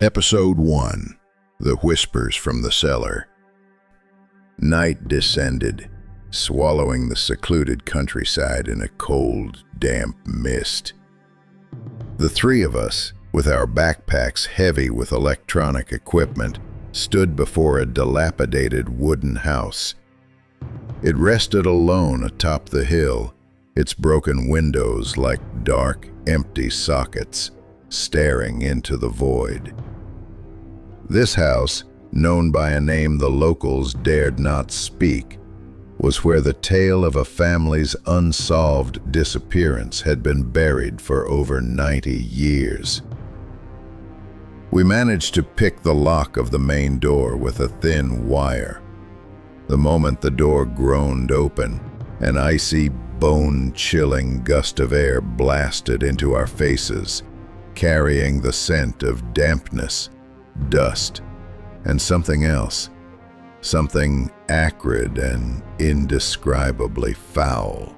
Episode 1: The Whispers from the Cellar. Night descended, swallowing the secluded countryside in a cold, damp mist. The three of us, with our backpacks heavy with electronic equipment, stood before a dilapidated wooden house. It rested alone atop the hill, its broken windows like dark, empty sockets, staring into the void. This house, known by a name the locals dared not speak, was where the tale of a family's unsolved disappearance had been buried for over 90 years. We managed to pick the lock of the main door with a thin wire. The moment the door groaned open, an icy, bone-chilling gust of air blasted into our faces, carrying the scent of dampness, dust, and something else, something acrid and indescribably foul.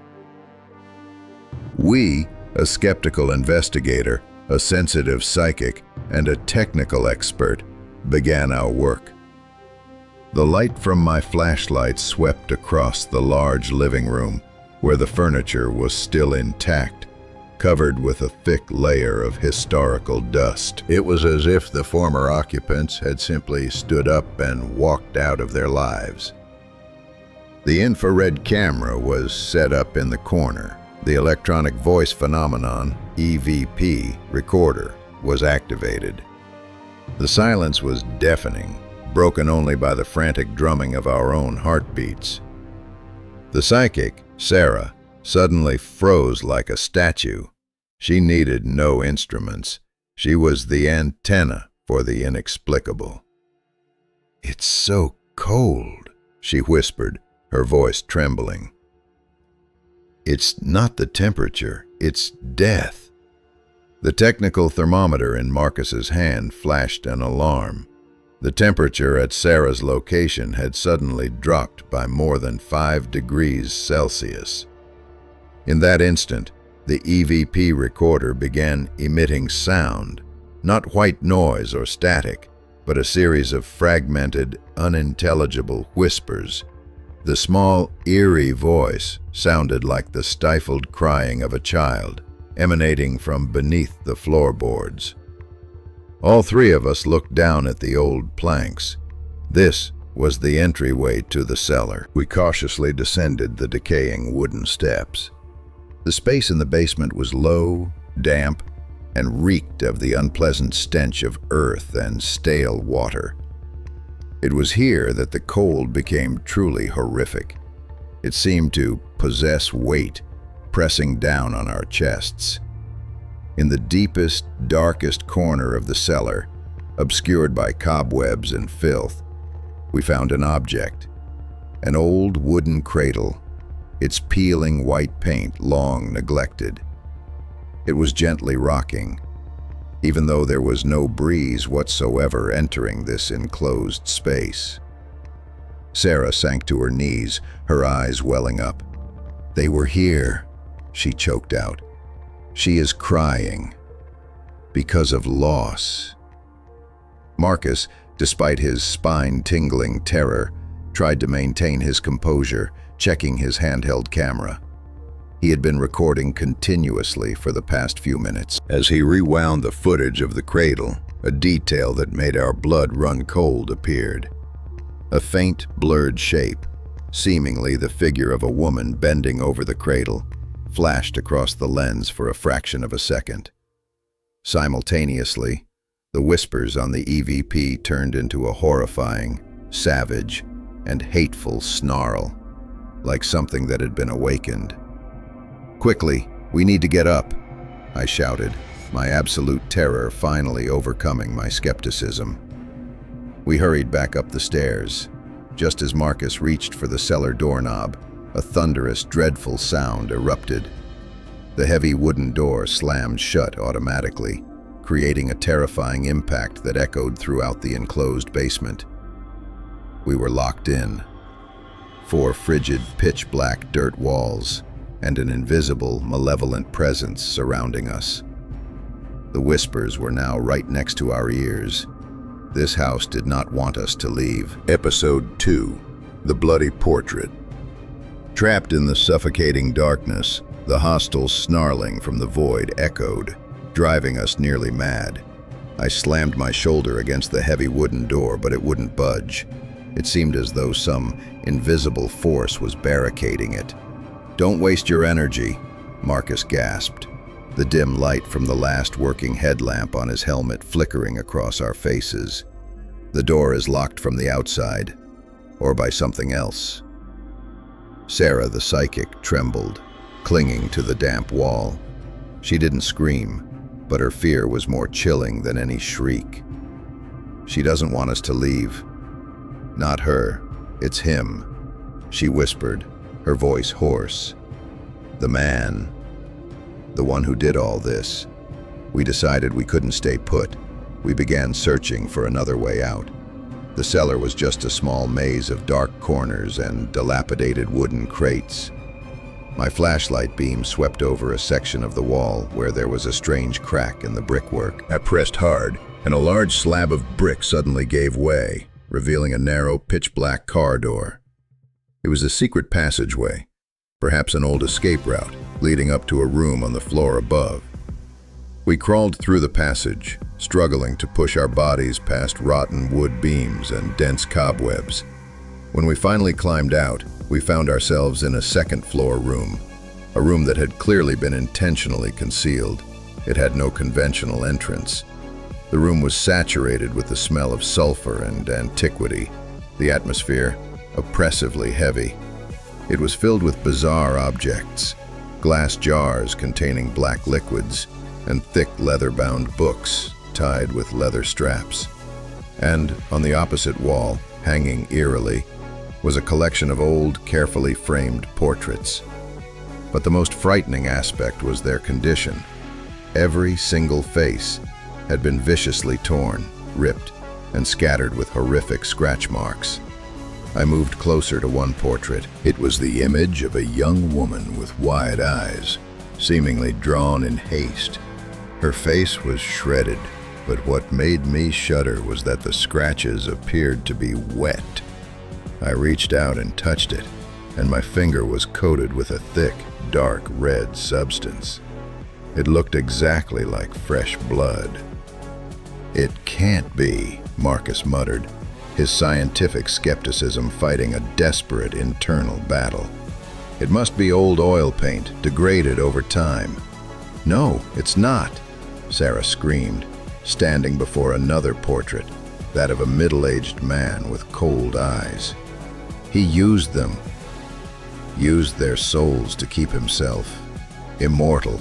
We, a skeptical investigator, a sensitive psychic, and a technical expert, began our work. The light from my flashlight swept across the large living room, where the furniture was still intact, covered with a thick layer of historical dust. It was as if the former occupants had simply stood up and walked out of their lives. The infrared camera was set up in the corner. The electronic voice phenomenon, EVP, recorder was activated. The silence was deafening, broken only by the frantic drumming of our own heartbeats. The psychic, Sarah, suddenly froze like a statue. She needed no instruments. She was the antenna for the inexplicable. "It's so cold," she whispered, her voice trembling. "It's not the temperature, it's death." The technical thermometer in Marcus's hand flashed an alarm. The temperature at Sarah's location had suddenly dropped by more than 5 degrees Celsius. In that instant, the EVP recorder began emitting sound, not white noise or static, but a series of fragmented, unintelligible whispers. The small, eerie voice sounded like the stifled crying of a child, emanating from beneath the floorboards. All three of us looked down at the old planks. This was the entryway to the cellar. We cautiously descended the decaying wooden steps. The space in the basement was low, damp, and reeked of the unpleasant stench of earth and stale water. It was here that the cold became truly horrific. It seemed to possess weight, pressing down on our chests. In the deepest, darkest corner of the cellar, obscured by cobwebs and filth, we found an object, an old wooden cradle, its peeling white paint long neglected. It was gently rocking, even though there was no breeze whatsoever entering this enclosed space. Sarah sank to her knees, her eyes welling up. "They were here," she choked out. "She is crying because of loss." Marcus, despite his spine-tingling terror, tried to maintain his composure, checking his handheld camera. He had been recording continuously for the past few minutes. As he rewound the footage of the cradle, a detail that made our blood run cold appeared. A faint, blurred shape, seemingly the figure of a woman bending over the cradle, flashed across the lens for a fraction of a second. Simultaneously, the whispers on the EVP turned into a horrifying, savage, and hateful snarl, like something that had been awakened. "Quickly, we need to get up," I shouted, my absolute terror finally overcoming my skepticism. We hurried back up the stairs. Just as Marcus reached for the cellar doorknob, a thunderous, dreadful sound erupted. The heavy wooden door slammed shut automatically, creating a terrifying impact that echoed throughout the enclosed basement. We were locked in. 4 frigid, pitch-black dirt walls, and an invisible, malevolent presence surrounding us. The whispers were now right next to our ears, This house did not want us to leave. Episode 2. The Bloody Portrait. Trapped in the suffocating darkness, the hostile snarling from the void echoed, driving us nearly mad. I slammed my shoulder against the heavy wooden door, but it wouldn't budge. It seemed as though some invisible force was barricading it. "Don't waste your energy," Marcus gasped, the dim light from the last working headlamp on his helmet flickering across our faces. "The door is locked from the outside, or by something else." Sarah, the psychic, trembled, clinging to the damp wall. She didn't scream, but her fear was more chilling than any shriek. "She doesn't want us to leave." "Not her, it's him," she whispered, her voice hoarse. "The man. The one who did all this." We decided we couldn't stay put. We began searching for another way out. The cellar was just a small maze of dark corners and dilapidated wooden crates. My flashlight beam swept over a section of the wall where there was a strange crack in the brickwork. I pressed hard, and a large slab of brick suddenly gave way, revealing a narrow, pitch-black corridor. It was a secret passageway, perhaps an old escape route, leading up to a room on the floor above. We crawled through the passage, struggling to push our bodies past rotten wood beams and dense cobwebs. When we finally climbed out, we found ourselves in a second-floor room, a room that had clearly been intentionally concealed. It had no conventional entrance. The room was saturated with the smell of sulfur and antiquity, the atmosphere oppressively heavy. It was filled with bizarre objects, glass jars containing black liquids, and thick leather-bound books tied with leather straps. And on the opposite wall, hanging eerily, was a collection of old, carefully framed portraits. But the most frightening aspect was their condition. Every single face had been viciously torn, ripped, and scattered with horrific scratch marks. I moved closer to one portrait. It was the image of a young woman with wide eyes, seemingly drawn in haste. Her face was shredded, but what made me shudder was that the scratches appeared to be wet. I reached out and touched it, and my finger was coated with a thick, dark red substance. It looked exactly like fresh blood. "It can't be," Marcus muttered, his scientific skepticism fighting a desperate internal battle. "It must be old oil paint, degraded over time." "No, it's not," Sarah screamed, standing before another portrait, that of a middle-aged man with cold eyes. "He used them, used their souls to keep himself immortal.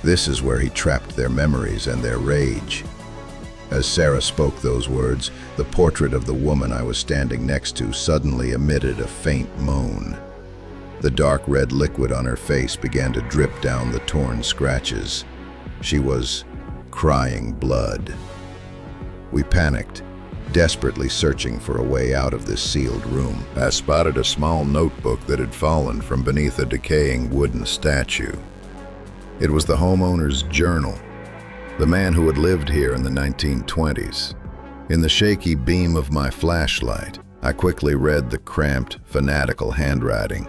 This is where he trapped their memories and their rage." As Sarah spoke those words, the portrait of the woman I was standing next to suddenly emitted a faint moan. The dark red liquid on her face began to drip down the torn scratches. She was crying blood. We panicked, desperately searching for a way out of this sealed room. I spotted a small notebook that had fallen from beneath a decaying wooden statue. It was the homeowner's journal, the man who had lived here in the 1920s. In the shaky beam of my flashlight, I quickly read the cramped, fanatical handwriting.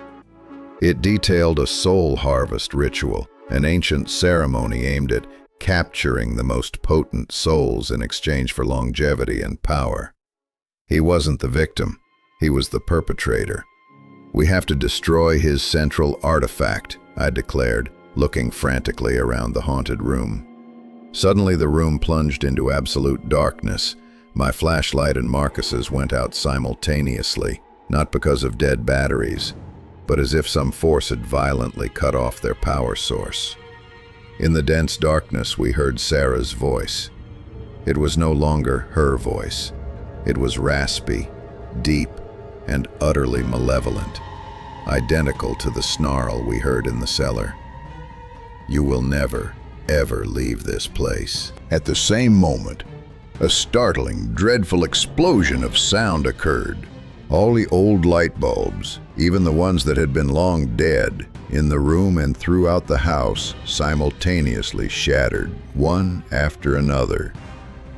It detailed a soul harvest ritual, an ancient ceremony aimed at capturing the most potent souls in exchange for longevity and power. He wasn't the victim, he was the perpetrator. "We have to destroy his central artifact," I declared, looking frantically around the haunted room. Suddenly the room plunged into absolute darkness. My flashlight and Marcus's went out simultaneously, not because of dead batteries, but as if some force had violently cut off their power source. In the dense darkness, we heard Sarah's voice. It was no longer her voice. It was raspy, deep, and utterly malevolent, identical to the snarl we heard in the cellar. "You will never, ever leave this place." At the same moment, a startling, dreadful explosion of sound occurred. All the old light bulbs, even the ones that had been long dead, in the room and throughout the house, simultaneously shattered, one after another.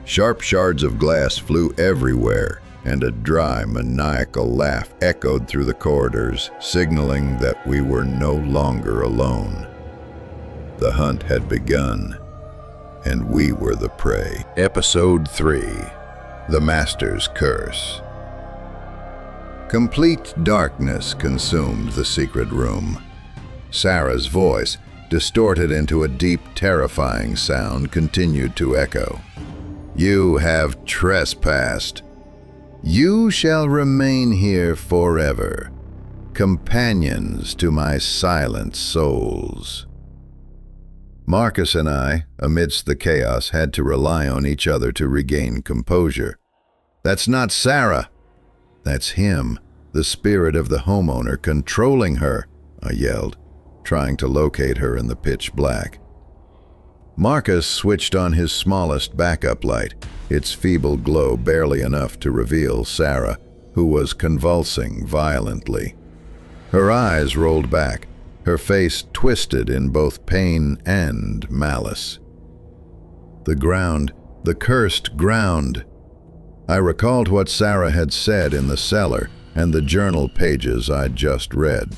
Sharp shards of glass flew everywhere, and a dry, maniacal laugh echoed through the corridors, signaling that we were no longer alone. The hunt had begun, and we were the prey. Episode 3: The Master's Curse. Complete darkness consumed the secret room. Sarah's voice, distorted into a deep, terrifying sound, continued to echo. "You have trespassed. You shall remain here forever, companions to my silent souls." Marcus and I, amidst the chaos, had to rely on each other to regain composure. "That's not Sarah. That's him, the spirit of the homeowner controlling her," I yelled, trying to locate her in the pitch black. Marcus switched on his smallest backup light, its feeble glow barely enough to reveal Sarah, who was convulsing violently. Her eyes rolled back, her face twisted in both pain and malice. The ground, the cursed ground. I recalled what Sarah had said in the cellar and the journal pages I'd just read.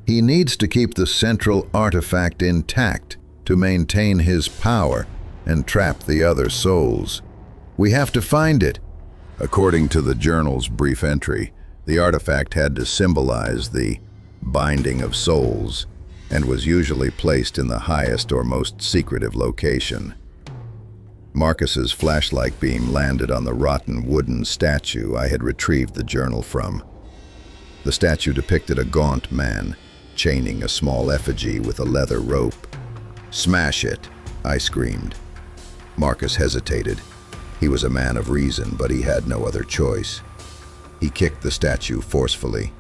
He needs to keep the central artifact intact to maintain his power and trap the other souls. We have to find it. According to the journal's brief entry, the artifact had to symbolize the binding of souls and was usually placed in the highest or most secretive location. Marcus's flashlight beam landed on the rotten wooden statue I had retrieved the journal from. The statue depicted a gaunt man chaining a small effigy with a leather rope. "Smash it," I screamed. Marcus hesitated. He was a man of reason, but he had no other choice. He kicked the statue forcefully.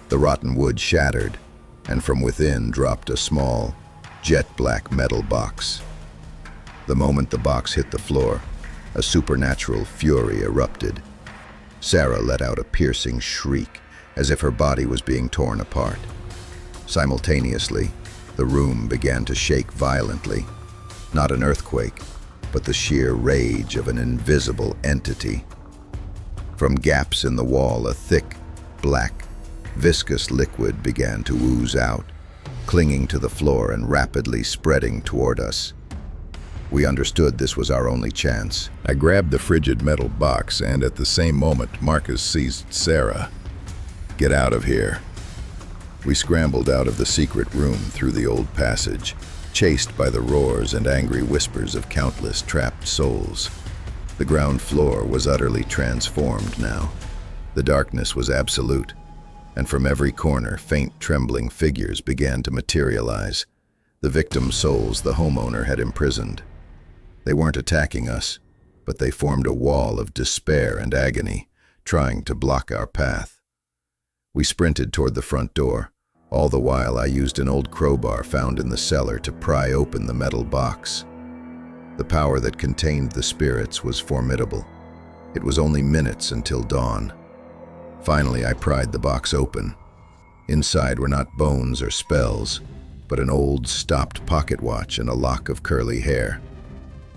The rotten wood shattered, and from within dropped a small, jet-black metal box. The moment the box hit the floor, a supernatural fury erupted. Sarah let out a piercing shriek, as if her body was being torn apart. Simultaneously, the room began to shake violently. Not an earthquake, but the sheer rage of an invisible entity. From gaps in the wall, a thick, black, viscous liquid began to ooze out, clinging to the floor and rapidly spreading toward us. We understood this was our only chance. I grabbed the frigid metal box, and at the same moment, Marcus seized Sarah. "Get out of here." We scrambled out of the secret room through the old passage, chased by the roars and angry whispers of countless trapped souls. The ground floor was utterly transformed now. The darkness was absolute, and from every corner, faint trembling figures began to materialize, the victim souls the homeowner had imprisoned. They weren't attacking us, but they formed a wall of despair and agony, trying to block our path. We sprinted toward the front door. All the while, I used an old crowbar found in the cellar to pry open the metal box. The power that contained the spirits was formidable. It was only minutes until dawn. Finally, I pried the box open. Inside were not bones or spells, but an old, stopped pocket watch and a lock of curly hair.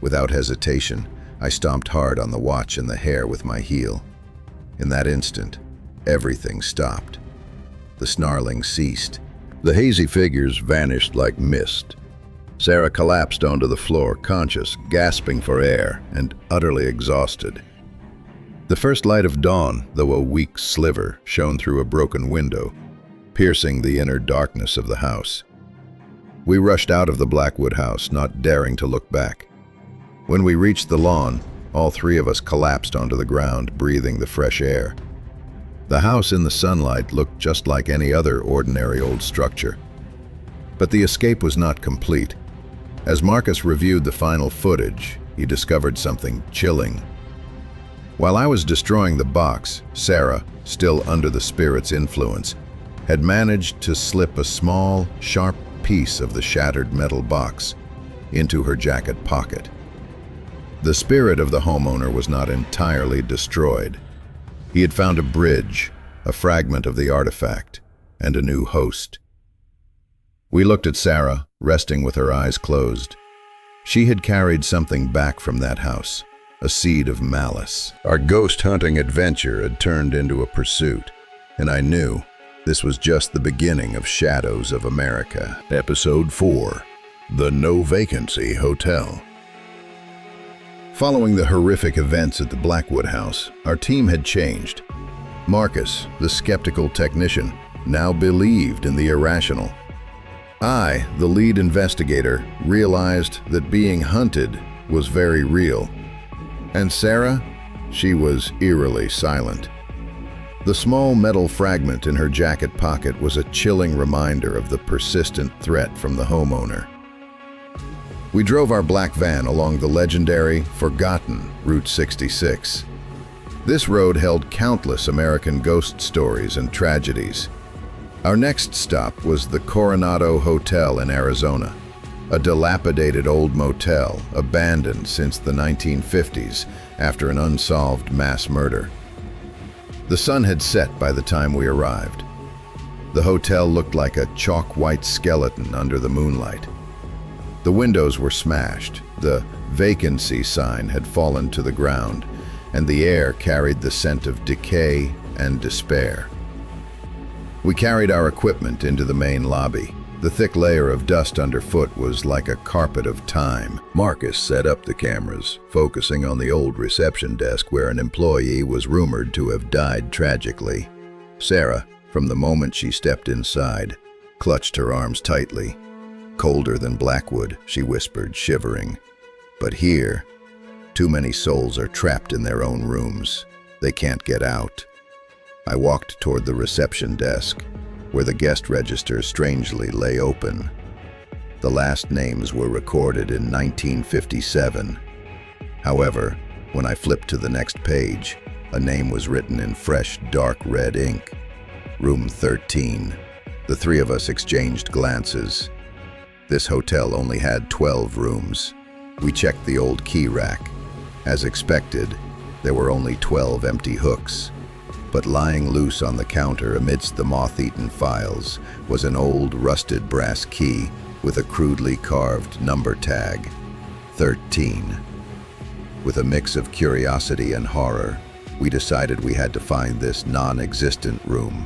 Without hesitation, I stomped hard on the watch and the hair with my heel. In that instant, everything stopped. The snarling ceased. The hazy figures vanished like mist. Sarah collapsed onto the floor, conscious, gasping for air, and utterly exhausted. The first light of dawn, though a weak sliver, shone through a broken window, piercing the inner darkness of the house. We rushed out of the Blackwood house, not daring to look back. When we reached the lawn, all three of us collapsed onto the ground, breathing the fresh air. The house in the sunlight looked just like any other ordinary old structure. But the escape was not complete. As Marcus reviewed the final footage, he discovered something chilling. While I was destroying the box, Sarah, still under the spirit's influence, had managed to slip a small, sharp piece of the shattered metal box into her jacket pocket. The spirit of the homeowner was not entirely destroyed. He had found a bridge, a fragment of the artifact, and a new host. We looked at Sarah, resting with her eyes closed. She had carried something back from that house, a seed of malice. Our ghost hunting adventure had turned into a pursuit, and I knew this was just the beginning of Shadows of America. Episode 4, The No Vacancy Hotel. Following the horrific events at the Blackwood House, our team had changed. Marcus, the skeptical technician, now believed in the irrational. I, the lead investigator, realized that being hunted was very real. And Sarah, she was eerily silent. The small metal fragment in her jacket pocket was a chilling reminder of the persistent threat from the homeowner. We drove our black van along the legendary, forgotten Route 66. This road held countless American ghost stories and tragedies. Our next stop was the Coronado Hotel in Arizona, a dilapidated old motel abandoned since the 1950s after an unsolved mass murder. The sun had set by the time we arrived. The hotel looked like a chalk-white skeleton under the moonlight. The windows were smashed, the vacancy sign had fallen to the ground, and the air carried the scent of decay and despair. We carried our equipment into the main lobby. The thick layer of dust underfoot was like a carpet of time. Marcus set up the cameras, focusing on the old reception desk where an employee was rumored to have died tragically. Sarah, from the moment she stepped inside, clutched her arms tightly. Colder than Blackwood, she whispered, shivering. But here, too many souls are trapped in their own rooms. They can't get out. I walked toward the reception desk, where the guest register strangely lay open. The last names were recorded in 1957. However, when I flipped to the next page, a name was written in fresh, dark red ink. Room 13. The three of us exchanged glances. This hotel only had 12 rooms. We checked the old key rack. As expected, there were only 12 empty hooks. But lying loose on the counter amidst the moth-eaten files was an old, rusted brass key with a crudely carved number tag, 13. With a mix of curiosity and horror, we decided we had to find this non-existent room.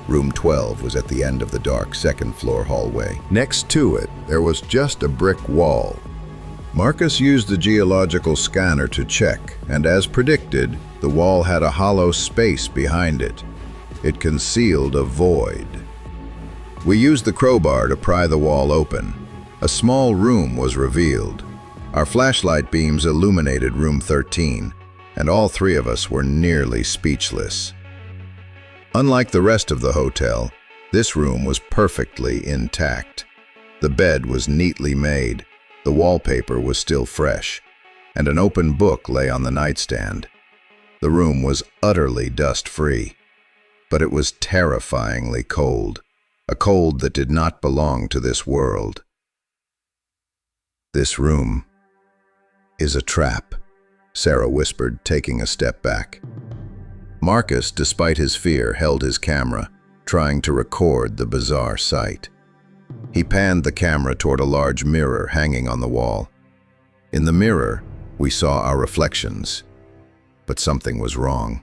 Room 12 was at the end of the dark second-floor hallway. Next to it, there was just a brick wall. Marcus used the geological scanner to check, and as predicted, the wall had a hollow space behind it. It concealed a void. We used the crowbar to pry the wall open. A small room was revealed. Our flashlight beams illuminated room 13, and all three of us were nearly speechless. Unlike the rest of the hotel, this room was perfectly intact. The bed was neatly made, the wallpaper was still fresh, and an open book lay on the nightstand. The room was utterly dust-free, but it was terrifyingly cold, a cold that did not belong to this world. "This room is a trap," Sarah whispered, taking a step back. Marcus, despite his fear, held his camera, trying to record the bizarre sight. He panned the camera toward a large mirror hanging on the wall. In the mirror, we saw our reflections, but something was wrong.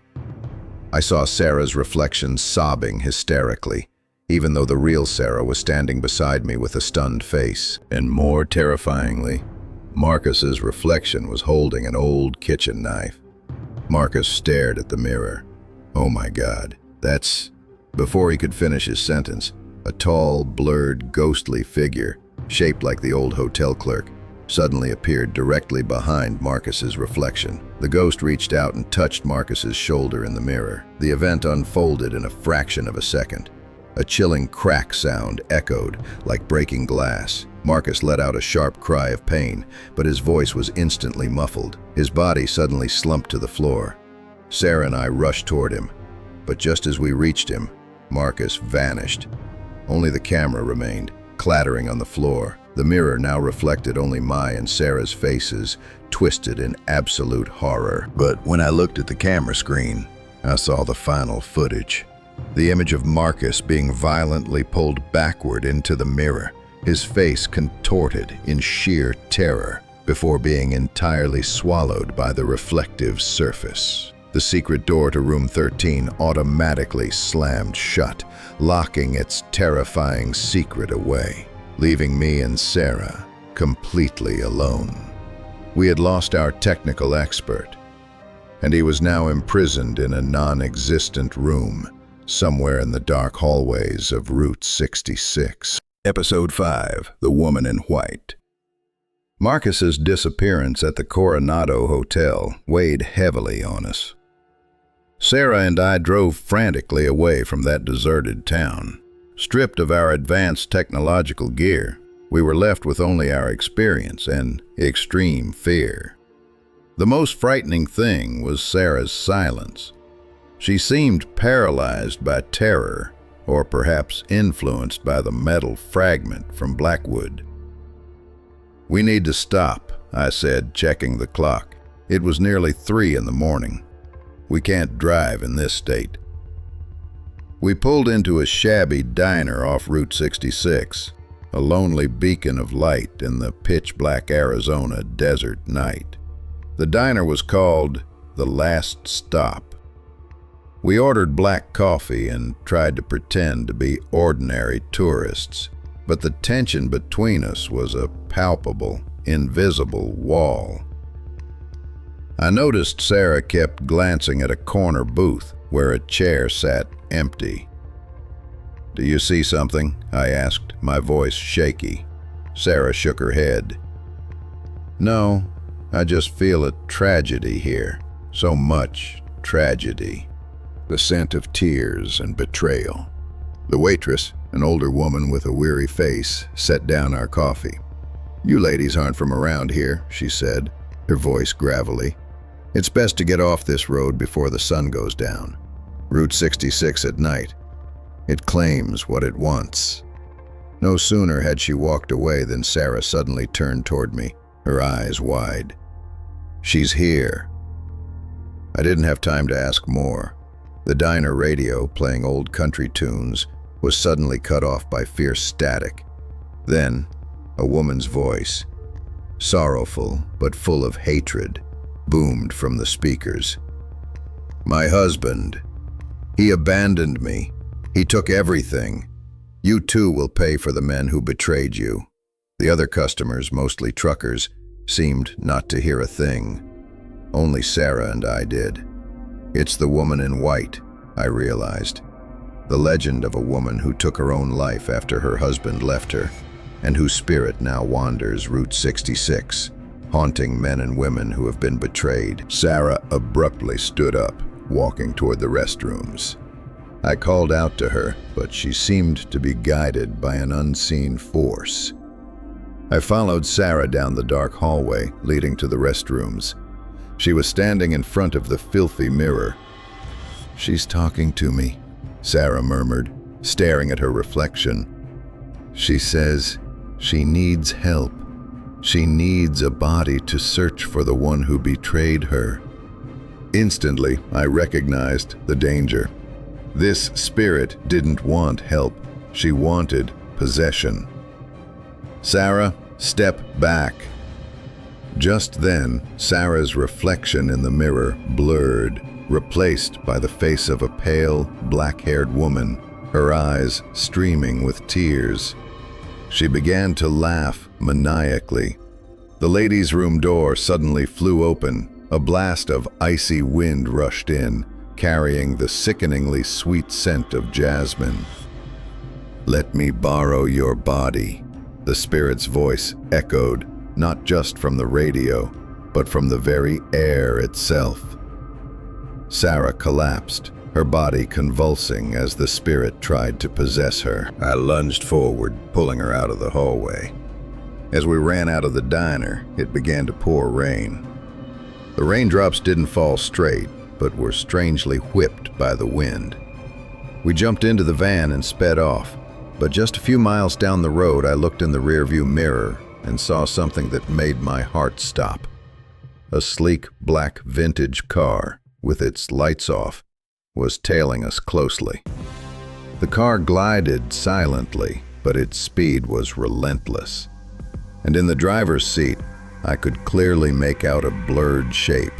I saw Sarah's reflection sobbing hysterically, even though the real Sarah was standing beside me with a stunned face. And more terrifyingly, Marcus's reflection was holding an old kitchen knife. Marcus stared at the mirror. "Oh my God, that's..." Before he could finish his sentence, a tall, blurred, ghostly figure, shaped like the old hotel clerk, suddenly appeared directly behind Marcus's reflection. The ghost reached out and touched Marcus's shoulder in the mirror. The event unfolded in a fraction of a second. A chilling crack sound echoed like breaking glass. Marcus let out a sharp cry of pain, but his voice was instantly muffled. His body suddenly slumped to the floor. Sarah and I rushed toward him, but just as we reached him, Marcus vanished. Only the camera remained, clattering on the floor. The mirror now reflected only my and Sarah's faces, twisted in absolute horror. But when I looked at the camera screen, I saw the final footage. The image of Marcus being violently pulled backward into the mirror, his face contorted in sheer terror before being entirely swallowed by the reflective surface. The secret door to room 13 automatically slammed shut, locking its terrifying secret away, leaving me and Sarah completely alone. We had lost our technical expert, and he was now imprisoned in a non-existent room somewhere in the dark hallways of Route 66. Episode 5, The Woman in White. Marcus's disappearance at the Coronado Hotel weighed heavily on us. Sarah and I drove frantically away from that deserted town. Stripped of our advanced technological gear, we were left with only our experience and extreme fear. The most frightening thing was Sarah's silence. She seemed paralyzed by terror, or perhaps influenced by the metal fragment from Blackwood. "We need to stop," I said, checking the clock. It was nearly 3 in the morning. "We can't drive in this state." We pulled into a shabby diner off Route 66, a lonely beacon of light in the pitch-black Arizona desert night. The diner was called The Last Stop. We ordered black coffee and tried to pretend to be ordinary tourists, but the tension between us was a palpable, invisible wall. I noticed Sarah kept glancing at a corner booth where a chair sat empty. "Do you see something?" I asked, my voice shaky. Sarah shook her head. "No, I just feel a tragedy here. So much tragedy." The scent of tears and betrayal. The waitress, an older woman with a weary face, set down our coffee. "You ladies aren't from around here," she said, her voice gravelly. "It's best to get off this road before the sun goes down. Route 66 at night. It claims what it wants." No sooner had she walked away than Sarah suddenly turned toward me, her eyes wide. "She's here." I didn't have time to ask more. The diner radio, playing old country tunes, was suddenly cut off by fierce static. Then, a woman's voice, sorrowful but full of hatred, boomed from the speakers. "My husband. He abandoned me. He took everything. You too will pay for the men who betrayed you." The other customers, mostly truckers, seemed not to hear a thing. Only Sarah and I did. "It's the woman in white," I realized. The legend of a woman who took her own life after her husband left her, and whose spirit now wanders Route 66, haunting men and women who have been betrayed. Sarah abruptly stood up, walking toward the restrooms. I called out to her, but she seemed to be guided by an unseen force. I followed Sarah down the dark hallway leading to the restrooms. She was standing in front of the filthy mirror. "She's talking to me," Sarah murmured, staring at her reflection. "She says she needs help. She needs a body to search for the one who betrayed her." Instantly, I recognized the danger. This spirit didn't want help. She wanted possession. "Sarah, step back." Just then, Sarah's reflection in the mirror blurred, replaced by the face of a pale, black-haired woman, her eyes streaming with tears. She began to laugh maniacally. The ladies' room door suddenly flew open. A blast of icy wind rushed in, carrying the sickeningly sweet scent of jasmine. "Let me borrow your body," the spirit's voice echoed, not just from the radio, but from the very air itself. Sarah collapsed, her body convulsing as the spirit tried to possess her. I lunged forward, pulling her out of the hallway. As we ran out of the diner, it began to pour rain. The raindrops didn't fall straight, but were strangely whipped by the wind. We jumped into the van and sped off, but just a few miles down the road, I looked in the rearview mirror and saw something that made my heart stop. A sleek black vintage car, with its lights off, was tailing us closely. The car glided silently, but its speed was relentless. And in the driver's seat, I could clearly make out a blurred shape.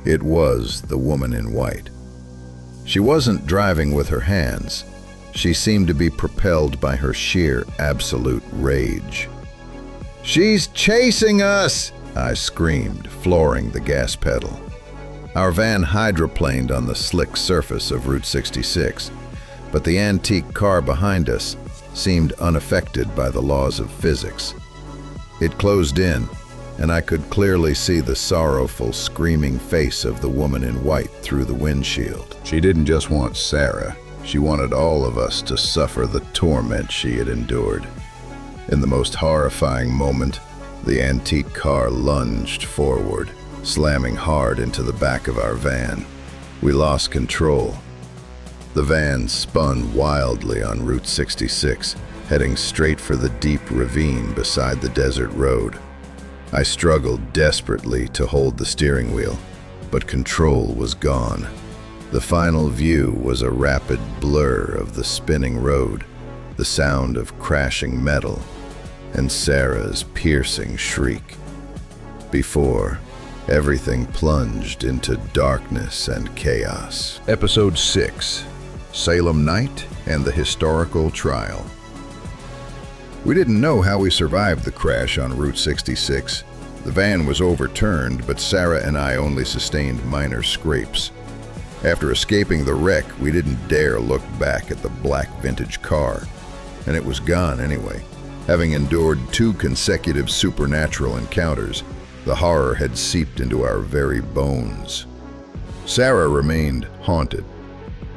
It was the woman in white. She wasn't driving with her hands. She seemed to be propelled by her sheer, absolute rage. "She's chasing us!" I screamed, flooring the gas pedal. Our van hydroplaned on the slick surface of Route 66, but the antique car behind us seemed unaffected by the laws of physics. It closed in, and I could clearly see the sorrowful, screaming face of the woman in white through the windshield. She didn't just want Sarah. She wanted all of us to suffer the torment she had endured. In the most horrifying moment, the antique car lunged forward, slamming hard into the back of our van. We lost control. The van spun wildly on Route 66, heading straight for the deep ravine beside the desert road. I struggled desperately to hold the steering wheel, but control was gone. The final view was a rapid blur of the spinning road, the sound of crashing metal, and Sarah's piercing shriek. Before, everything plunged into darkness and chaos. Episode 6, Salem Night and the Historical Trial. We didn't know how we survived the crash on Route 66. The van was overturned, but Sarah and I only sustained minor scrapes. After escaping the wreck, we didn't dare look back at the black vintage car, and it was gone anyway. Having endured 2 consecutive supernatural encounters, the horror had seeped into our very bones. Sarah remained haunted.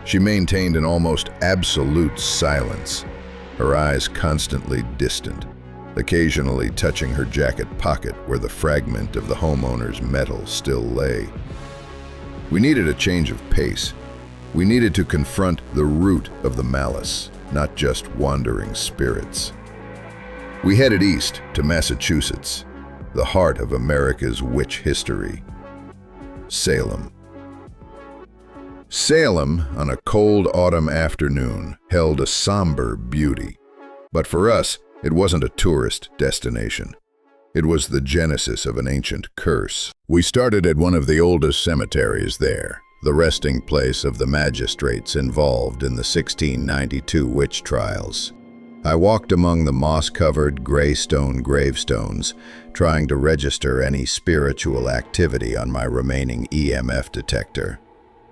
She maintained an almost absolute silence, her eyes constantly distant, occasionally touching her jacket pocket where the fragment of the homeowner's metal still lay. We needed a change of pace. We needed to confront the root of the malice, not just wandering spirits. We headed east to Massachusetts, the heart of America's witch history. Salem. Salem, on a cold autumn afternoon, held a somber beauty. But for us, it wasn't a tourist destination. It was the genesis of an ancient curse. We started at one of the oldest cemeteries there, the resting place of the magistrates involved in the 1692 witch trials. I walked among the moss-covered gray stone gravestones, trying to register any spiritual activity on my remaining EMF detector.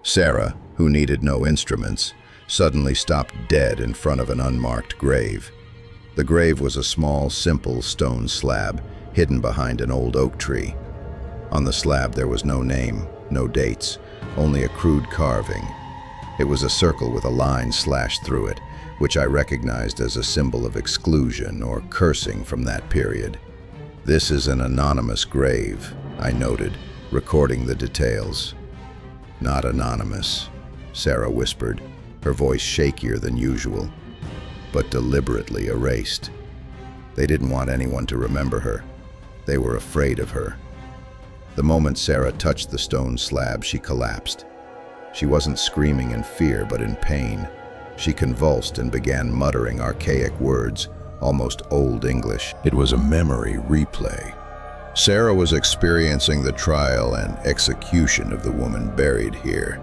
Sarah, who needed no instruments, suddenly stopped dead in front of an unmarked grave. The grave was a small, simple stone slab, hidden behind an old oak tree. On the slab there was no name, no dates, only a crude carving. It was a circle with a line slashed through it, which I recognized as a symbol of exclusion or cursing from that period. "This is an anonymous grave," I noted, recording the details. "Not anonymous," Sarah whispered, her voice shakier than usual, "but deliberately erased. They didn't want anyone to remember her. They were afraid of her." The moment Sarah touched the stone slab, she collapsed. She wasn't screaming in fear, but in pain. She convulsed and began muttering archaic words, almost Old English. It was a memory replay. Sarah was experiencing the trial and execution of the woman buried here.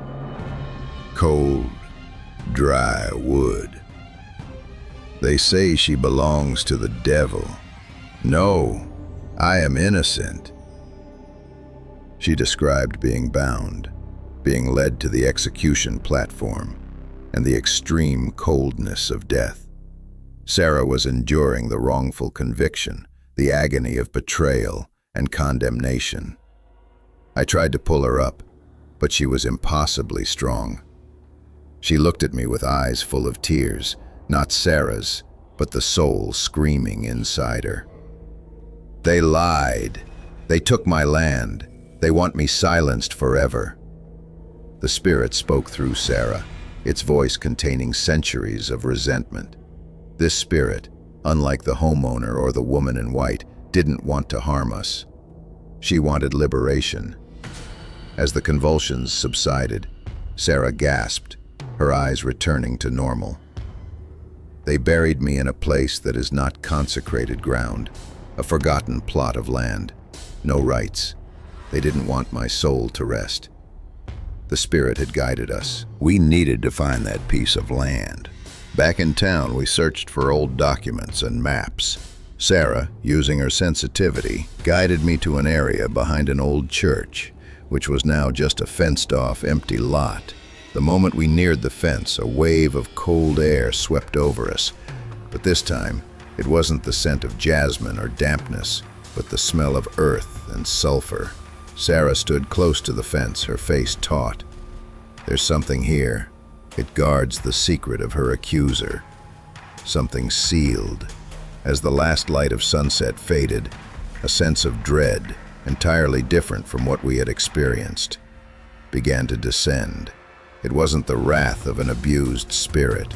Cold, dry wood. "They say she belongs to the devil. No, I am innocent." She described being bound, being led to the execution platform, and the extreme coldness of death. Sarah was enduring the wrongful conviction, the agony of betrayal and condemnation. I tried to pull her up, but she was impossibly strong. She looked at me with eyes full of tears, not Sarah's, but the soul screaming inside her. "They lied. They took my land. They want me silenced forever." The spirit spoke through Sarah, its voice containing centuries of resentment. This spirit, unlike the homeowner or the woman in white, didn't want to harm us. She wanted liberation. As the convulsions subsided, Sarah gasped, her eyes returning to normal. They buried me in a place that is not consecrated ground, a forgotten plot of land. No rights. They didn't want my soul to rest. The spirit had guided us. We needed to find that piece of land. Back in town, we searched for old documents and maps. Sarah, using her sensitivity, guided me to an area behind an old church, which was now just a fenced-off, empty lot. The moment we neared the fence, a wave of cold air swept over us. But this time, it wasn't the scent of jasmine or dampness, but the smell of earth and sulfur. Sarah stood close to the fence, her face taut. There's something here. It guards the secret of her accuser. Something sealed. As the last light of sunset faded, a sense of dread, entirely different from what we had experienced, began to descend. It wasn't the wrath of an abused spirit,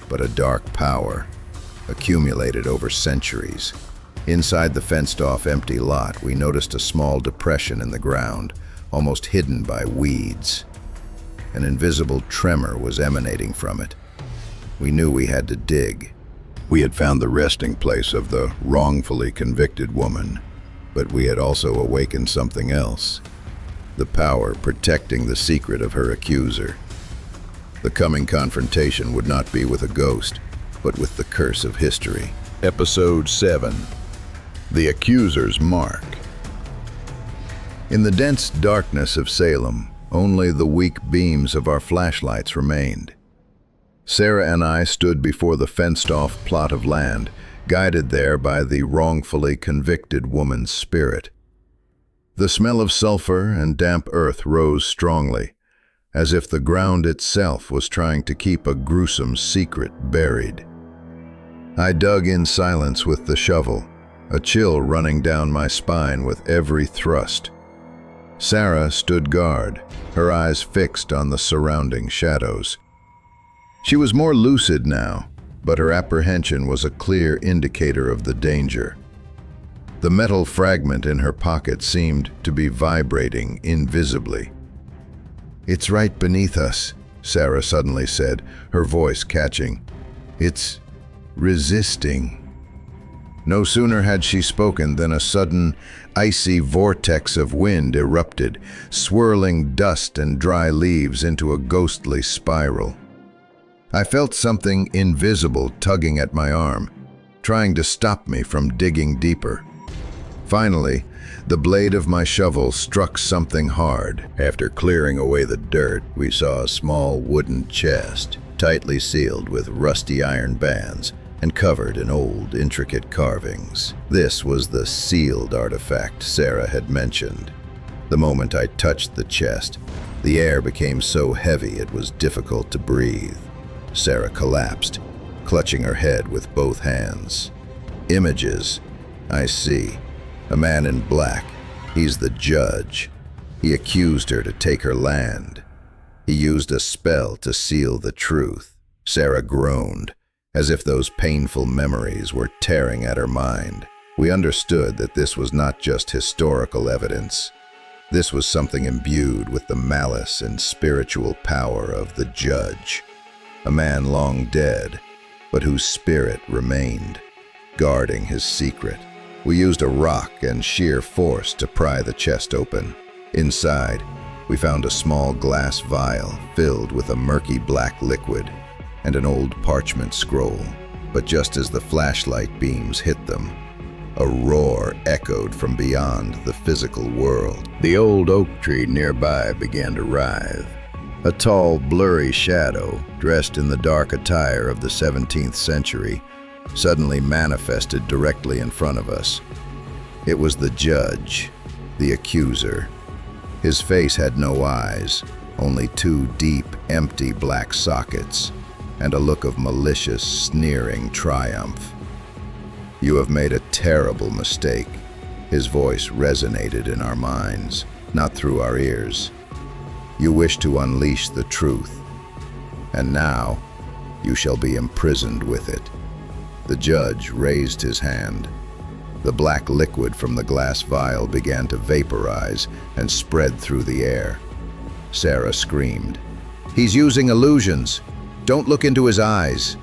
but a dark power, accumulated over centuries. Inside the fenced-off empty lot, we noticed a small depression in the ground, almost hidden by weeds. An invisible tremor was emanating from it. We knew we had to dig. We had found the resting place of the wrongfully convicted woman, but we had also awakened something else. The power protecting the secret of her accuser. The coming confrontation would not be with a ghost, but with the curse of history. Episode 7. The Accuser's Mark. In the dense darkness of Salem, only the weak beams of our flashlights remained. Sarah and I stood before the fenced-off plot of land, guided there by the wrongfully convicted woman's spirit. The smell of sulfur and damp earth rose strongly, as if the ground itself was trying to keep a gruesome secret buried. I dug in silence with the shovel, a chill running down my spine with every thrust. Sarah stood guard, her eyes fixed on the surrounding shadows. She was more lucid now, but her apprehension was a clear indicator of the danger. The metal fragment in her pocket seemed to be vibrating invisibly. "It's right beneath us," Sarah suddenly said, her voice catching. "It's resisting." No sooner had she spoken than a sudden, icy vortex of wind erupted, swirling dust and dry leaves into a ghostly spiral. I felt something invisible tugging at my arm, trying to stop me from digging deeper. Finally, the blade of my shovel struck something hard. After clearing away the dirt, we saw a small wooden chest, tightly sealed with rusty iron bands and covered in old, intricate carvings. This was the sealed artifact Sarah had mentioned. The moment I touched the chest, the air became so heavy it was difficult to breathe. Sarah collapsed, clutching her head with both hands. Images. I see. A man in black. He's the judge. He accused her to take her land. He used a spell to seal the truth. Sarah groaned, as if those painful memories were tearing at her mind. We understood that this was not just historical evidence. This was something imbued with the malice and spiritual power of the judge. A man long dead, but whose spirit remained, guarding his secret. We used a rock and sheer force to pry the chest open. Inside, we found a small glass vial filled with a murky black liquid and an old parchment scroll. But just as the flashlight beams hit them, a roar echoed from beyond the physical world. The old oak tree nearby began to writhe. A tall, blurry shadow, dressed in the dark attire of the 17th century, suddenly manifested directly in front of us. It was the judge, the accuser. His face had no eyes, only two deep, empty black sockets, and a look of malicious, sneering triumph. "You have made a terrible mistake." His voice resonated in our minds, not through our ears. "You wish to unleash the truth, and now you shall be imprisoned with it." The judge raised his hand. The black liquid from the glass vial began to vaporize and spread through the air. Sarah screamed, "He's using illusions! Don't look into his eyes!"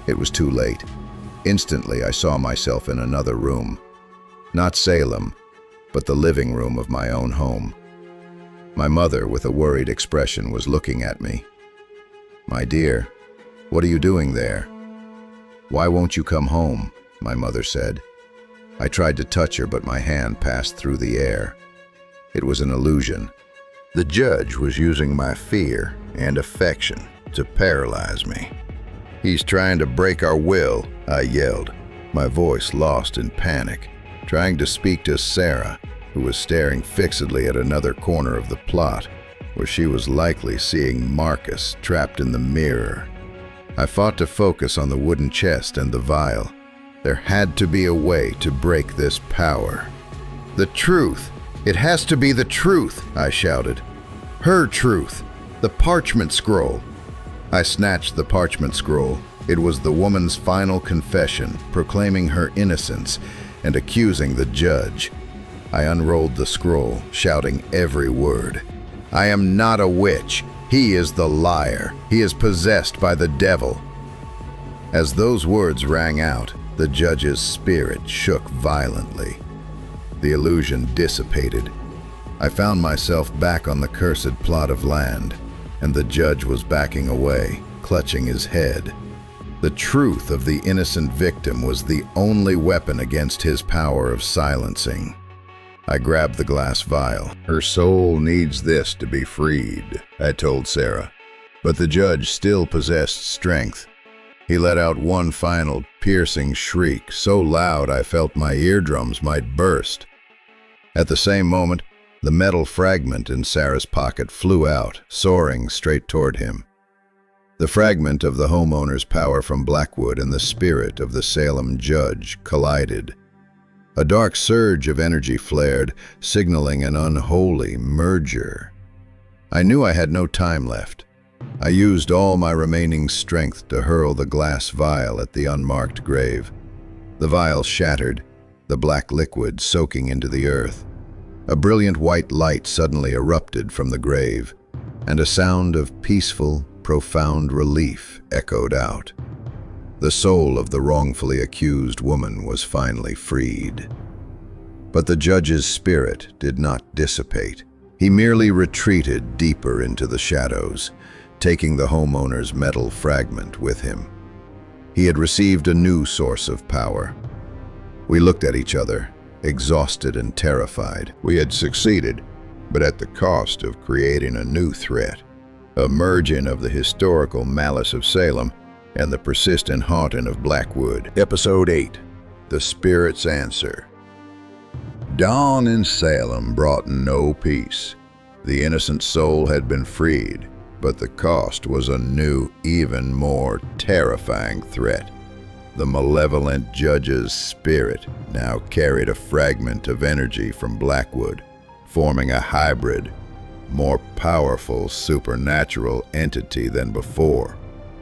It was too late. Instantly, I saw myself in another room. Not Salem, but the living room of my own home. My mother, with a worried expression, was looking at me. "My dear, what are you doing there?" "Why won't you come home?" my mother said. I tried to touch her, but my hand passed through the air. It was an illusion. The judge was using my fear and affection to paralyze me. "He's trying to break our will," I yelled, my voice lost in panic, trying to speak to Sarah, who was staring fixedly at another corner of the plot, where she was likely seeing Marcus trapped in the mirror. I fought to focus on the wooden chest and the vial. There had to be a way to break this power. "The truth! It has to be the truth!" I shouted. "Her truth! The parchment scroll!" I snatched the parchment scroll. It was the woman's final confession, proclaiming her innocence and accusing the judge. I unrolled the scroll, shouting every word. "I am not a witch. He is the liar. He is possessed by the devil." As those words rang out, the judge's spirit shook violently. The illusion dissipated. I found myself back on the cursed plot of land, and the judge was backing away, clutching his head. The truth of the innocent victim was the only weapon against his power of silencing. I grabbed the glass vial. "Her soul needs this to be freed," I told Sarah. But the judge still possessed strength. He let out one final piercing shriek, so loud I felt my eardrums might burst. At the same moment, the metal fragment in Sarah's pocket flew out, soaring straight toward him. The fragment of the homeowner's power from Blackwood and the spirit of the Salem judge collided. A dark surge of energy flared, signaling an unholy merger. I knew I had no time left. I used all my remaining strength to hurl the glass vial at the unmarked grave. The vial shattered, the black liquid soaking into the earth. A brilliant white light suddenly erupted from the grave, and a sound of peaceful, profound relief echoed out. The soul of the wrongfully accused woman was finally freed. But the judge's spirit did not dissipate. He merely retreated deeper into the shadows, taking the homeowner's metal fragment with him. He had received a new source of power. We looked at each other, exhausted and terrified. We had succeeded, but at the cost of creating a new threat, a merging of the historical malice of Salem and the persistent haunting of Blackwood. Episode 8, The Spirit's Answer. Dawn in Salem brought no peace. The innocent soul had been freed, but the cost was a new, even more terrifying threat. The malevolent judge's spirit now carried a fragment of energy from Blackwood, forming a hybrid, more powerful supernatural entity than before.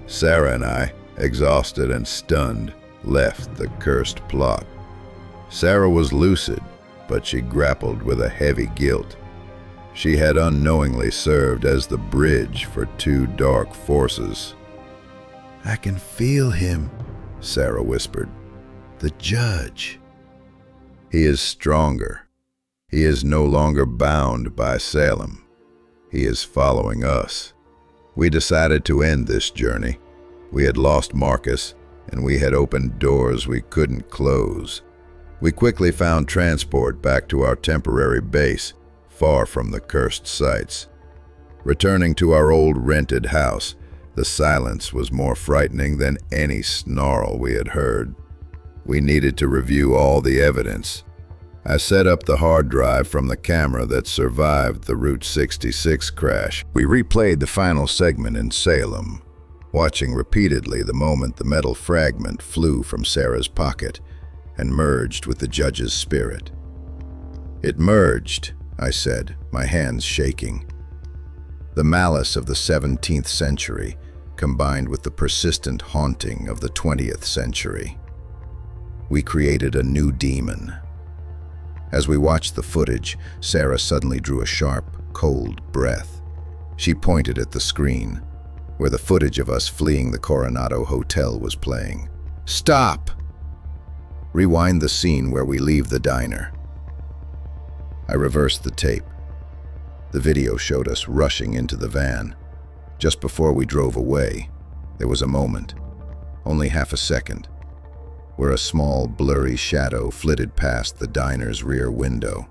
Sarah and I, exhausted and stunned, left the cursed plot. Sarah was lucid, but she grappled with a heavy guilt. She had unknowingly served as the bridge for two dark forces. "I can feel him," Sarah whispered. "The judge. He is stronger. He is no longer bound by Salem. He is following us." We decided to end this journey. We had lost Marcus, and we had opened doors we couldn't close. We quickly found transport back to our temporary base, far from the cursed sites. Returning to our old rented house, the silence was more frightening than any snarl we had heard. We needed to review all the evidence. I set up the hard drive from the camera that survived the Route 66 crash. We replayed the final segment in Salem, watching repeatedly the moment the metal fragment flew from Sarah's pocket and merged with the judge's spirit. "It merged," I said, my hands shaking. The malice of the 17th century combined with the persistent haunting of the 20th century. We created a new demon. As we watched the footage, Sarah suddenly drew a sharp, cold breath. She pointed at the screen. where the footage of us fleeing the Coronado Hotel was playing. Stop! Rewind the scene where we leave the diner. I reversed the tape. The video showed us rushing into the van. Just before we drove away, there was a moment, only half a second, where a small, blurry shadow flitted past the diner's rear window.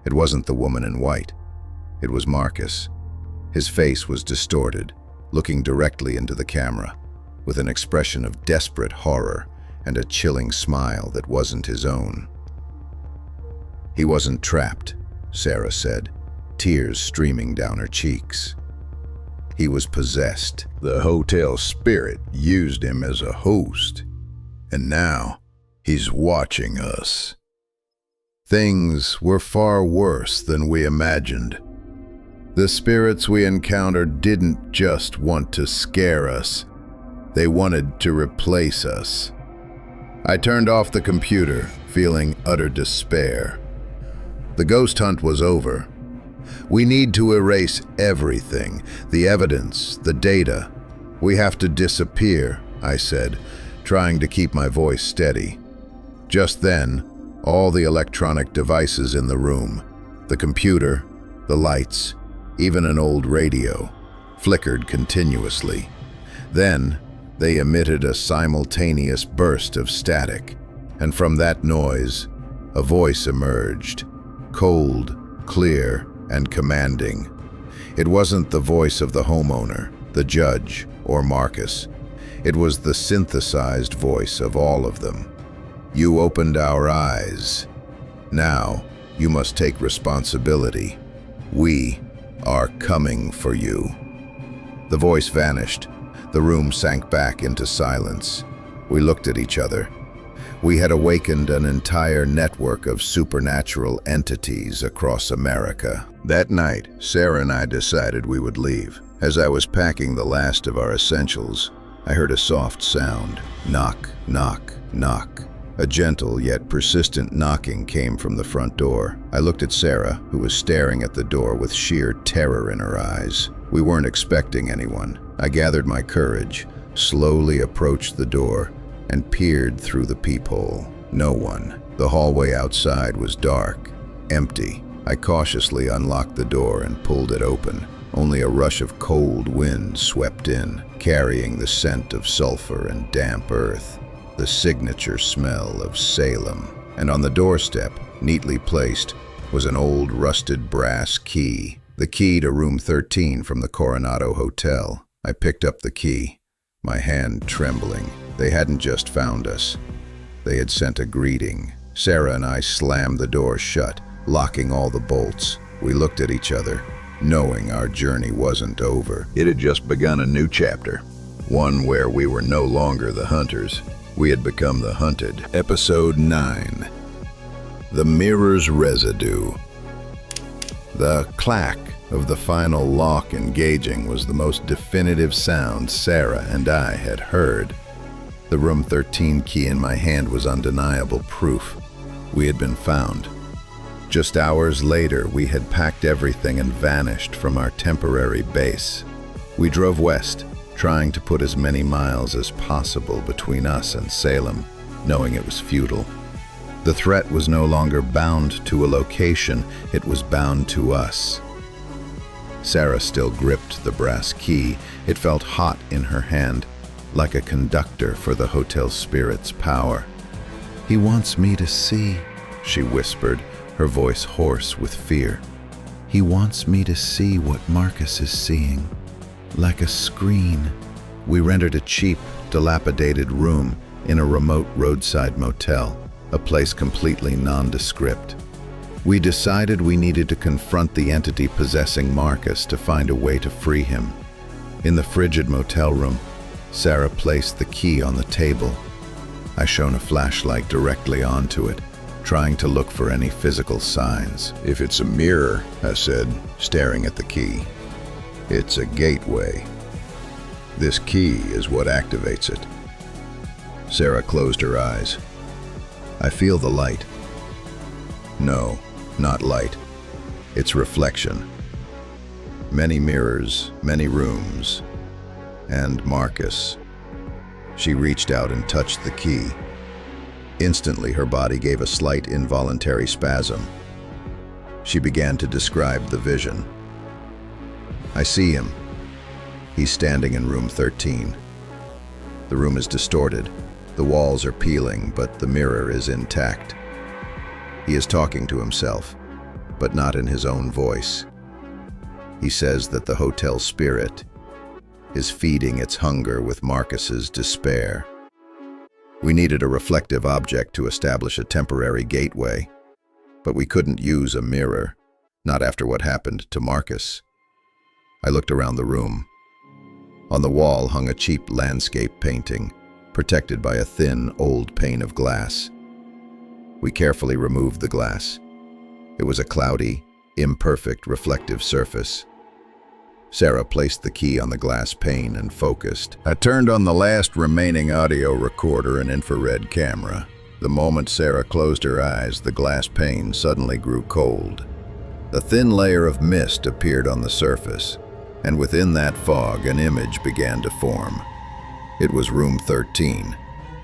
It wasn't the woman in white. It was Marcus. His face was distorted, looking directly into the camera, with an expression of desperate horror and a chilling smile that wasn't his own. He wasn't trapped, Sarah said, tears streaming down her cheeks. He was possessed. The hotel spirit used him as a host, and now he's watching us. Things were far worse than we imagined. The spirits we encountered didn't just want to scare us. They wanted to replace us. I turned off the computer, feeling utter despair. The ghost hunt was over. We need to erase everything, the evidence, the data. We have to disappear, I said, trying to keep my voice steady. Just then, all the electronic devices in the room, the computer, the lights, even an old radio, flickered continuously. Then, they emitted a simultaneous burst of static, and from that noise, a voice emerged, cold, clear, and commanding. It wasn't the voice of the homeowner, the judge, or Marcus. It was the synthesized voice of all of them. You opened our eyes. Now, you must take responsibility. We are coming for you. The voice vanished. The room sank back into silence. We looked at each other. We had awakened an entire network of supernatural entities across America. That night, Sarah and I decided we would leave. As I was packing the last of our essentials, I heard a soft sound. Knock, knock, knock. A gentle yet persistent knocking came from the front door. I looked at Sarah, who was staring at the door with sheer terror in her eyes. We weren't expecting anyone. I gathered my courage, slowly approached the door, and peered through the peephole. No one. The hallway outside was dark, empty. I cautiously unlocked the door and pulled it open. Only a rush of cold wind swept in, carrying the scent of sulfur and damp earth, the signature smell of Salem. And on the doorstep, neatly placed, was an old rusted brass key, the key to room 13 from the Coronado Hotel. I picked up the key, my hand trembling. They hadn't just found us. They had sent a greeting. Sarah and I slammed the door shut, locking all the bolts. We looked at each other, knowing our journey wasn't over. It had just begun a new chapter, one where we were no longer the hunters. We had become the hunted. Episode 9. The Mirror's Residue. The clack of the final lock engaging was the most definitive sound Sarah and I had heard. The room 13 key in my hand was undeniable proof. We had been found. Just hours later, we had packed everything and vanished from our temporary base. We drove west, trying to put as many miles as possible between us and Salem, knowing it was futile. The threat was no longer bound to a location, it was bound to us. Sarah still gripped the brass key. It felt hot in her hand, like a conductor for the hotel spirit's power. "He wants me to see," she whispered, her voice hoarse with fear. "He wants me to see what Marcus is seeing, like a screen." We rented a cheap, dilapidated room in a remote roadside motel, a place completely nondescript. We decided we needed to confront the entity possessing Marcus to find a way to free him. In the frigid motel room, Sarah placed the key on the table. I shone a flashlight directly onto it, trying to look for any physical signs. "If it's a mirror," I said, staring at the key, "it's a gateway. This key is what activates it." Sarah closed her eyes. "I feel the light." "No, not light. It's reflection." Many mirrors, many rooms, and Marcus. She reached out and touched the key. Instantly, her body gave a slight involuntary spasm. She began to describe the vision. I see him. He's standing in room 13. The room is distorted. The walls are peeling, but the mirror is intact. He is talking to himself, but not in his own voice. He says that the hotel spirit is feeding its hunger with Marcus's despair. We needed a reflective object to establish a temporary gateway, but we couldn't use a mirror, not after what happened to Marcus. I looked around the room. On the wall hung a cheap landscape painting, protected by a thin, old pane of glass. We carefully removed the glass. It was a cloudy, imperfect, reflective surface. Sarah placed the key on the glass pane and focused. I turned on the last remaining audio recorder and infrared camera. The moment Sarah closed her eyes, the glass pane suddenly grew cold. A thin layer of mist appeared on the surface, and within that fog, an image began to form. It was room 13,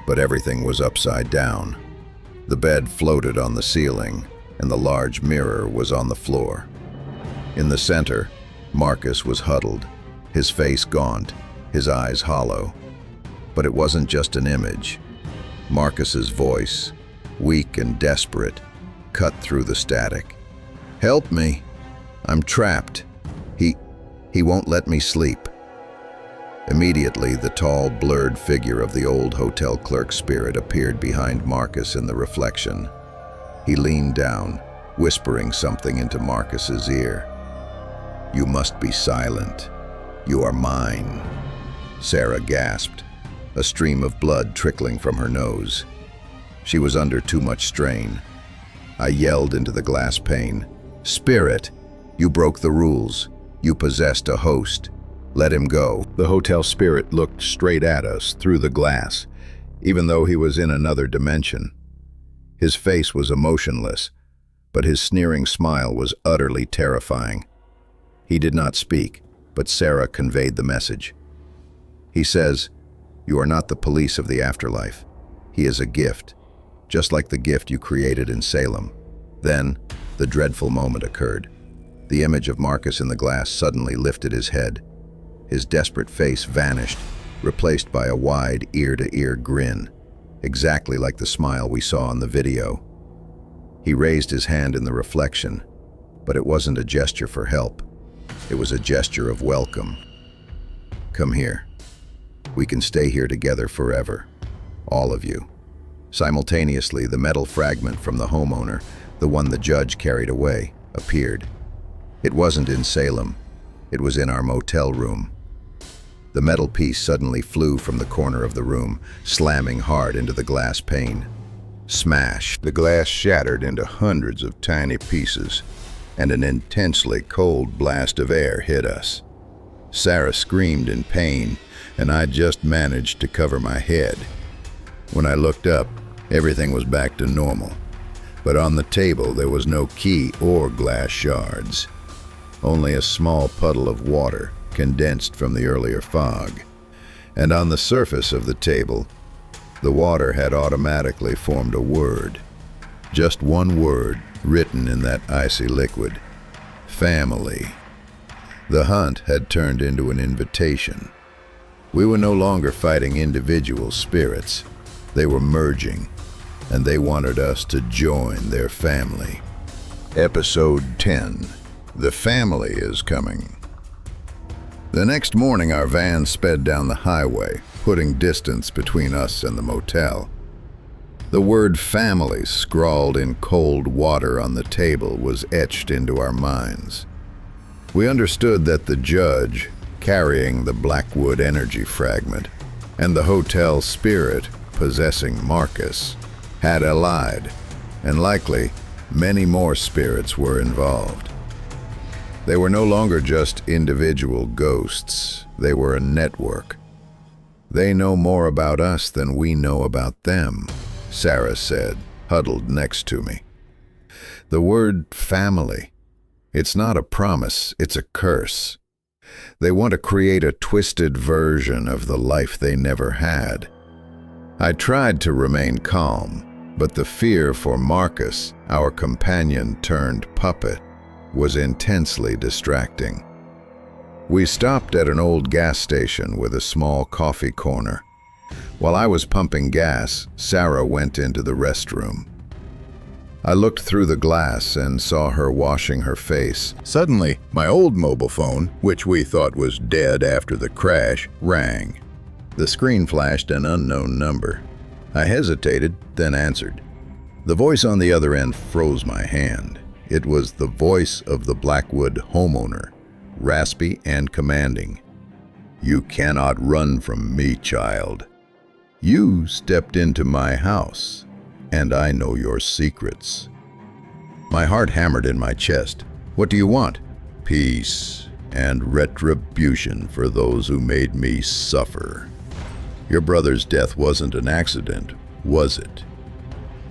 but everything was upside down. The bed floated on the ceiling, and the large mirror was on the floor. In the center, Marcus was huddled, his face gaunt, his eyes hollow. But it wasn't just an image. Marcus's voice, weak and desperate, cut through the static. "Help me! I'm trapped. He won't let me sleep." Immediately, the tall, blurred figure of the old hotel clerk spirit appeared behind Marcus in the reflection. He leaned down, whispering something into Marcus's ear. "You must be silent. You are mine." Sarah gasped, a stream of blood trickling from her nose. She was under too much strain. I yelled into the glass pane, "Spirit, you broke the rules. You possessed a host. Let him go." The hotel spirit looked straight at us through the glass, even though he was in another dimension. His face was emotionless, but his sneering smile was utterly terrifying. He did not speak, but Sarah conveyed the message. He says, "You are not the police of the afterlife. He is a gift, just like the gift you created in Salem." Then, the dreadful moment occurred. The image of Marcus in the glass suddenly lifted his head. His desperate face vanished, replaced by a wide, ear-to-ear grin, exactly like the smile we saw in the video. He raised his hand in the reflection, but it wasn't a gesture for help. It was a gesture of welcome. "Come here. We can stay here together forever. All of you." Simultaneously, the metal fragment from the homeowner, the one the judge carried away, appeared. It wasn't in Salem. It was in our motel room. The metal piece suddenly flew from the corner of the room, slamming hard into the glass pane. Smash! The glass shattered into hundreds of tiny pieces, and an intensely cold blast of air hit us. Sarah screamed in pain, and I just managed to cover my head. When I looked up, everything was back to normal. But on the table, there was no key or glass shards. Only a small puddle of water, condensed from the earlier fog. And on the surface of the table, the water had automatically formed a word. Just one word, written in that icy liquid. Family. The hunt had turned into an invitation. We were no longer fighting individual spirits. They were merging, and they wanted us to join their family. Episode 10. The family is coming. The next morning, our van sped down the highway, putting distance between us and the motel. The word family, scrawled in cold water on the table, was etched into our minds. We understood that the judge, carrying the Blackwood energy fragment, and the hotel spirit, possessing Marcus, had allied, and likely many more spirits were involved. They were no longer just individual ghosts. They were a network. "They know more about us than we know about them," Sarah said, huddled next to me. The word family. It's not a promise, it's a curse. They want to create a twisted version of the life they never had. I tried to remain calm, but the fear for Marcus, our companion turned puppet, was intensely distracting. We stopped at an old gas station with a small coffee corner. While I was pumping gas, Sarah went into the restroom. I looked through the glass and saw her washing her face. Suddenly, my old mobile phone, which we thought was dead after the crash, rang. The screen flashed an unknown number. I hesitated, then answered. The voice on the other end froze my hand. It was the voice of the Blackwood homeowner, raspy and commanding. "You cannot run from me, child. You stepped into my house, and I know your secrets." My heart hammered in my chest. "What do you want?" "Peace and retribution for those who made me suffer. Your brother's death wasn't an accident, was it?"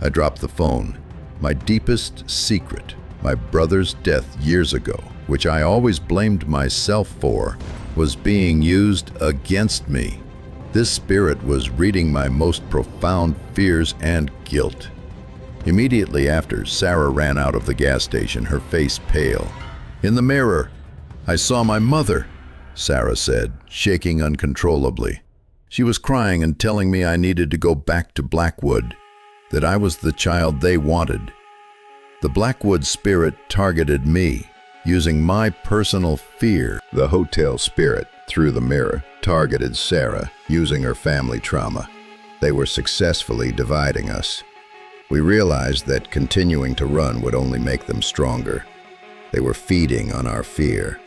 I dropped the phone. My deepest secret, my brother's death years ago, which I always blamed myself for, was being used against me. This spirit was reading my most profound fears and guilt. Immediately after, Sarah ran out of the gas station, her face pale. "In the mirror, I saw my mother," Sarah said, shaking uncontrollably. She was crying and telling me I needed to go back to Blackwood, that I was the child they wanted. The Blackwood spirit targeted me, using my personal fear. The hotel spirit, through the mirror, targeted Sarah, using her family trauma. They were successfully dividing us. We realized that continuing to run would only make them stronger. They were feeding on our fear.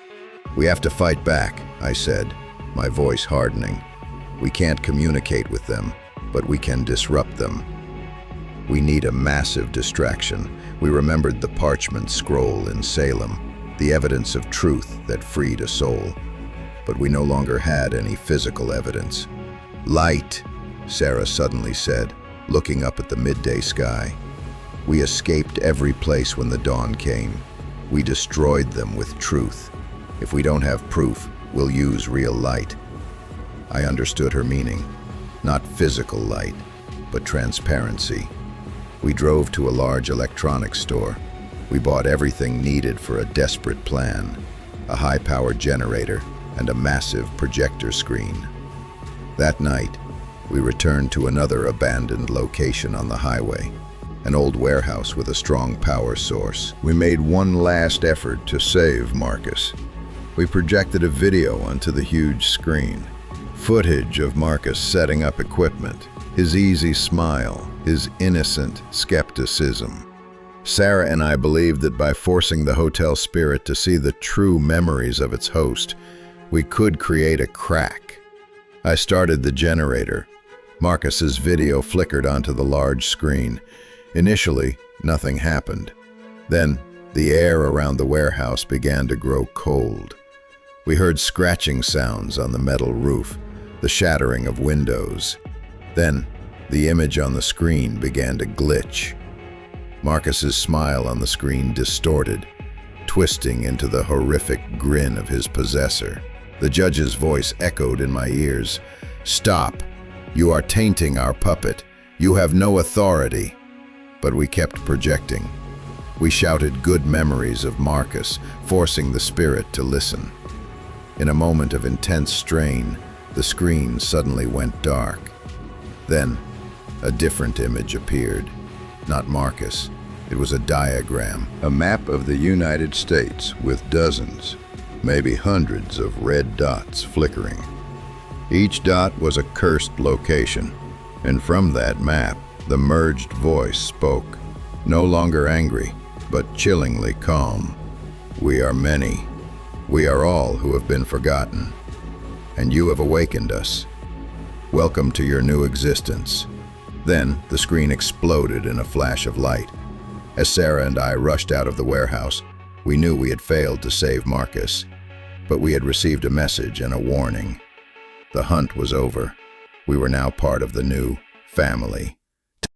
"We have to fight back," I said, my voice hardening. "We can't communicate with them, but we can disrupt them. We need a massive distraction." We remembered the parchment scroll in Salem, the evidence of truth that freed a soul. But we no longer had any physical evidence. "Light," Sarah suddenly said, looking up at the midday sky. "We escaped every place when the dawn came. We destroyed them with truth. If we don't have proof, we'll use real light." I understood her meaning. Not physical light, but transparency. We drove to a large electronics store. We bought everything needed for a desperate plan: a high-powered generator and a massive projector screen. That night, we returned to another abandoned location on the highway, an old warehouse with a strong power source. We made one last effort to save Marcus. We projected a video onto the huge screen. Footage of Marcus setting up equipment, his easy smile, his innocent skepticism. Sarah and I believed that by forcing the hotel spirit to see the true memories of its host, we could create a crack. I started the generator. Marcus's video flickered onto the large screen. Initially, nothing happened. Then, the air around the warehouse began to grow cold. We heard scratching sounds on the metal roof, the shattering of windows. Then, the image on the screen began to glitch. Marcus's smile on the screen distorted, twisting into the horrific grin of his possessor. The judge's voice echoed in my ears. "Stop! You are tainting our puppet. You have no authority." But we kept projecting. We shouted good memories of Marcus, forcing the spirit to listen. In a moment of intense strain, the screen suddenly went dark. Then, a different image appeared. Not Marcus. It was a diagram, a map of the United States with dozens, maybe hundreds of red dots flickering. Each dot was a cursed location, and from that map, the merged voice spoke, no longer angry, but chillingly calm. "We are many. We are all who have been forgotten, and you have awakened us. Welcome to your new existence." Then the screen exploded in a flash of light. As Sarah and I rushed out of the warehouse, we knew we had failed to save Marcus, but we had received a message and a warning. The hunt was over. We were now part of the new family.